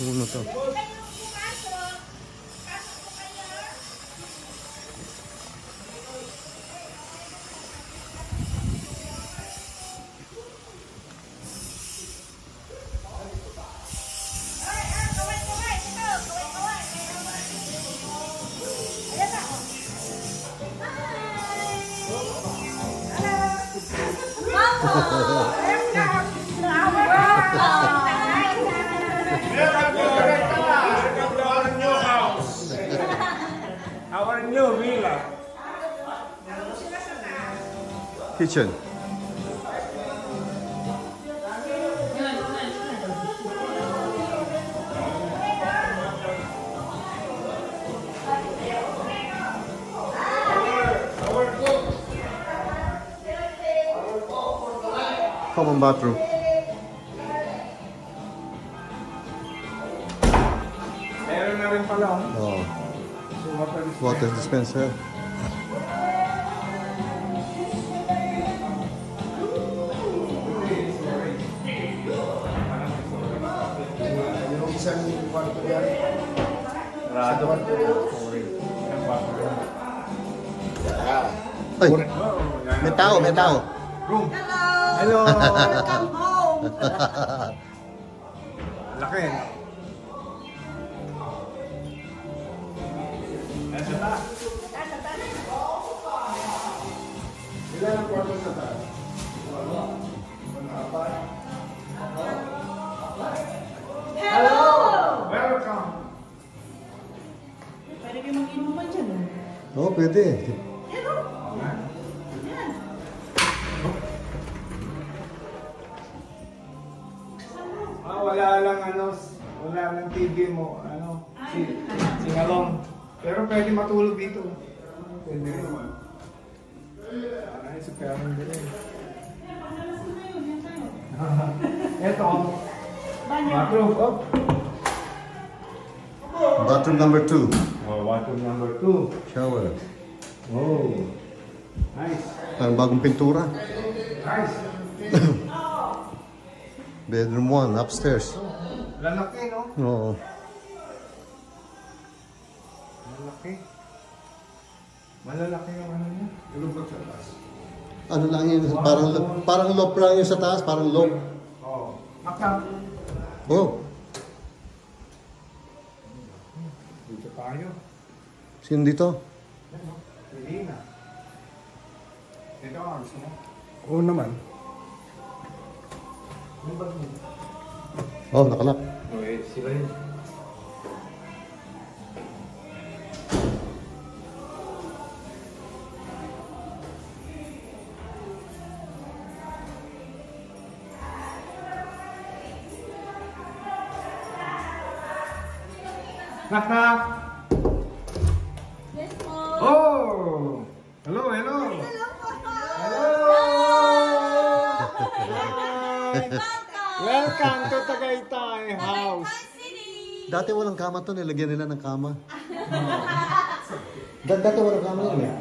Ano to? Our new villa. Kitchen. Common bathroom. Meron na rin pala. Oh. Water dispenser. Yung isang kwarto yan. Rado. Ay! May tao, may tao. Room. Hello! Welcome home! Laki. Nasa taas. Ilan ang kwarto sa taas? Hello! Welcome. Pwede kayo mag-inuman dyan. Oo, pwede. Yan o. Yan. Wala lang wala lang TV mo, singalong. Pero pwede matulog dito. Pwede rin naman. Ay, sa parang din. Ito, bathroom. Oh. Bathroom number 2. Oh, bathroom number 2. Shower. Oh. Nice. Parang bagong pintura. Nice. Bedroom 1, upstairs. Lalaki, no? Oo. Malalaki. Malalaki yung ano niya. Ilubog sa taas. Ano lang yun? Parang loft lang yun sa taas. Parang loft. Oo. Akap. Oh. Dito tayo. Sino dito? Ano? Pili na. Ito ang gusto mo? Oo naman. Ano ba mo? Oh, nakalak. Okay, sila yun. Knock, knock! Yes po. Oh! Hello, hello! Hello po. Hello! Hi! Welcome to Tagaytay House! Dati walang kama to. Nilagyan nila ng kama. Dati walang kama yun eh.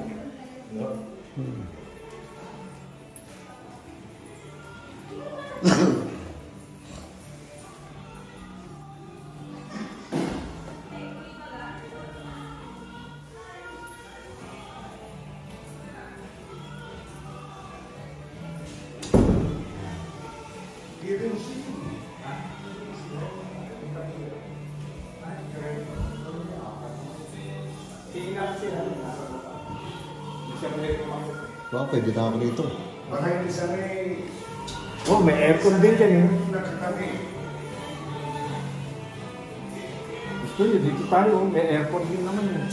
Wow, pwede na ako dito. Baka yung isa may Oh, may aircon din dyan. nakatabi. Gusto nyo, dito tayo. May aircon din naman yun.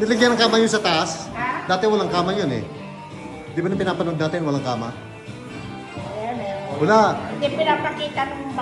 Nilagyan ng kama yun sa taas? Dati walang kama yun eh. Di ba na pinapanood natin walang kama? Ayan, meron. Wala. Hindi pinapakita ng